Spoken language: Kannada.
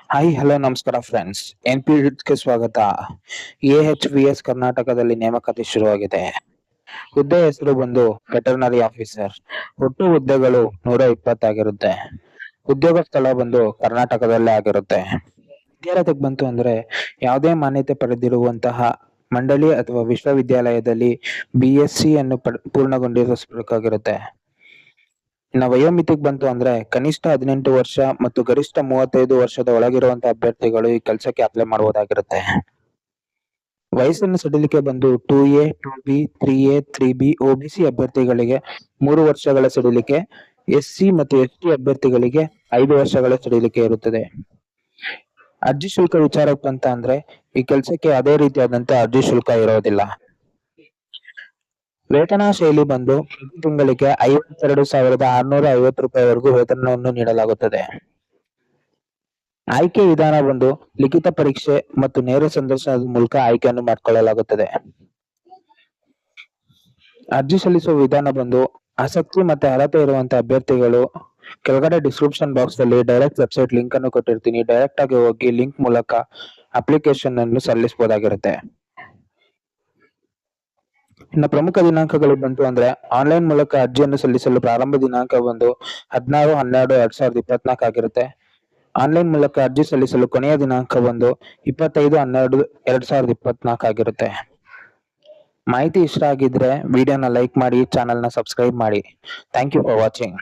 ಹಾಯ್ ಹಲೋ ನಮಸ್ಕಾರ ಫ್ರೆಂಡ್ಸ್. ಎನ್ಪಿಗೆ ಸ್ವಾಗತ. ಎಎಚ್ವಿಎಸ್ ಕರ್ನಾಟಕದಲ್ಲಿ ನೇಮಕಾತಿ ಶುರುವಾಗಿದೆ. ಹುದ್ದೆ ಹೆಸರು ಬಂದು ವೆಟರ್ನರಿ ಆಫೀಸರ್. ಒಟ್ಟು ಹುದ್ದೆಗಳು 120 ಆಗಿರುತ್ತೆ. ಉದ್ಯೋಗ ಸ್ಥಳ ಬಂದು ಕರ್ನಾಟಕದಲ್ಲೇ ಆಗಿರುತ್ತೆ. ವಿದ್ಯಾರ್ಥಿಗೆ ಬಂತು ಅಂದ್ರೆ ಯಾವುದೇ ಮಾನ್ಯತೆ ಪಡೆದಿರುವಂತಹ ಮಂಡಳಿ ಅಥವಾ ವಿಶ್ವವಿದ್ಯಾಲಯದಲ್ಲಿ BSc ಅನ್ನು ಪೂರ್ಣಗೊಂಡಿರಬೇಕಾಗಿರುತ್ತೆ. ಇನ್ನು ವಯೋಮಿತಿಗೆ ಬಂತು ಅಂದ್ರೆ ಕನಿಷ್ಠ 18 ವರ್ಷ ಮತ್ತು ಗರಿಷ್ಠ 35 ವರ್ಷದ ಒಳಗಿರುವಂತಹ ಅಭ್ಯರ್ಥಿಗಳು ಈ ಕೆಲಸಕ್ಕೆ ಅಪ್ಲೈ ಮಾಡಬಹುದಾಗಿರುತ್ತೆ. ವಯಸ್ಸಿನ ಸಡಿಲಿಕೆ ಬಂದು 2A, 2B, 3A, 3B OBC ಅಭ್ಯರ್ಥಿಗಳಿಗೆ 3 ವರ್ಷಗಳ ಸಡಿಲಿಕೆ, SC ಮತ್ತು ST ಅಭ್ಯರ್ಥಿಗಳಿಗೆ 5 ವರ್ಷಗಳ ಸಡಿಲಿಕೆ ಇರುತ್ತದೆ. ಅರ್ಜಿ ಶುಲ್ಕ ವಿಚಾರಕ್ಕೆ ಬಂತ ಅಂದ್ರೆ ಈ ಕೆಲಸಕ್ಕೆ ಅದೇ ರೀತಿಯಾದಂತಹ ಅರ್ಜಿ ಶುಲ್ಕ ಇರೋದಿಲ್ಲ. ವೇತನ ಶೈಲಿ ಬಂದು ಪ್ರತಿ ತಿಂಗಳಿಗೆ 52,650 ರೂಪಾಯಿವರೆಗೂ ವೇತನವನ್ನು ನೀಡಲಾಗುತ್ತದೆ. ಆಯ್ಕೆ ವಿಧಾನ ಬಂದು ಲಿಖಿತ ಪರೀಕ್ಷೆ ಮತ್ತು ನೇರ ಸಂದರ್ಶನದ ಮೂಲಕ ಆಯ್ಕೆಯನ್ನು ಮಾಡಿಕೊಳ್ಳಲಾಗುತ್ತದೆ. ಅರ್ಜಿ ಸಲ್ಲಿಸುವ ವಿಧಾನ ಬಂದು ಆಸಕ್ತಿ ಮತ್ತೆ ಅರ್ಹತೆ ಇರುವಂತಹ ಅಭ್ಯರ್ಥಿಗಳು ಕೆಳಗಡೆ ಡಿಸ್ಕ್ರಿಪ್ಷನ್ ಬಾಕ್ಸ್ ಅಲ್ಲಿ ಡೈರೆಕ್ಟ್ ವೆಬ್ಸೈಟ್ ಲಿಂಕ್ ಅನ್ನು ಕೊಟ್ಟಿರ್ತೀನಿ. ಡೈರೆಕ್ಟ್ ಆಗಿ ಹೋಗಿ ಲಿಂಕ್ ಮೂಲಕ ಅಪ್ಲಿಕೇಶನ್ ಅನ್ನು ಸಲ್ಲಿಸಬಹುದಾಗಿರುತ್ತೆ. ಇನ್ನು ಪ್ರಮುಖ ದಿನಾಂಕಗಳು ಬಂತು ಅಂದ್ರೆ ಆನ್ಲೈನ್ ಮೂಲಕ ಅರ್ಜಿಯನ್ನು ಸಲ್ಲಿಸಲು ಪ್ರಾರಂಭ ದಿನಾಂಕ ಬಂದು 16/12/2024 ಆಗಿರುತ್ತೆ. ಆನ್ಲೈನ್ ಮೂಲಕ ಅರ್ಜಿ ಸಲ್ಲಿಸಲು ಕೊನೆಯ ದಿನಾಂಕ ಬಂದು 25/12/2024 ಆಗಿರುತ್ತೆ. ಮಾಹಿತಿ ಇಷ್ಟ ಆಗಿದ್ರೆ ವಿಡಿಯೋನ ಲೈಕ್ ಮಾಡಿ, ಚಾನೆಲ್ನ ಸಬ್ಸ್ಕ್ರೈಬ್ ಮಾಡಿ. Thank you for watching.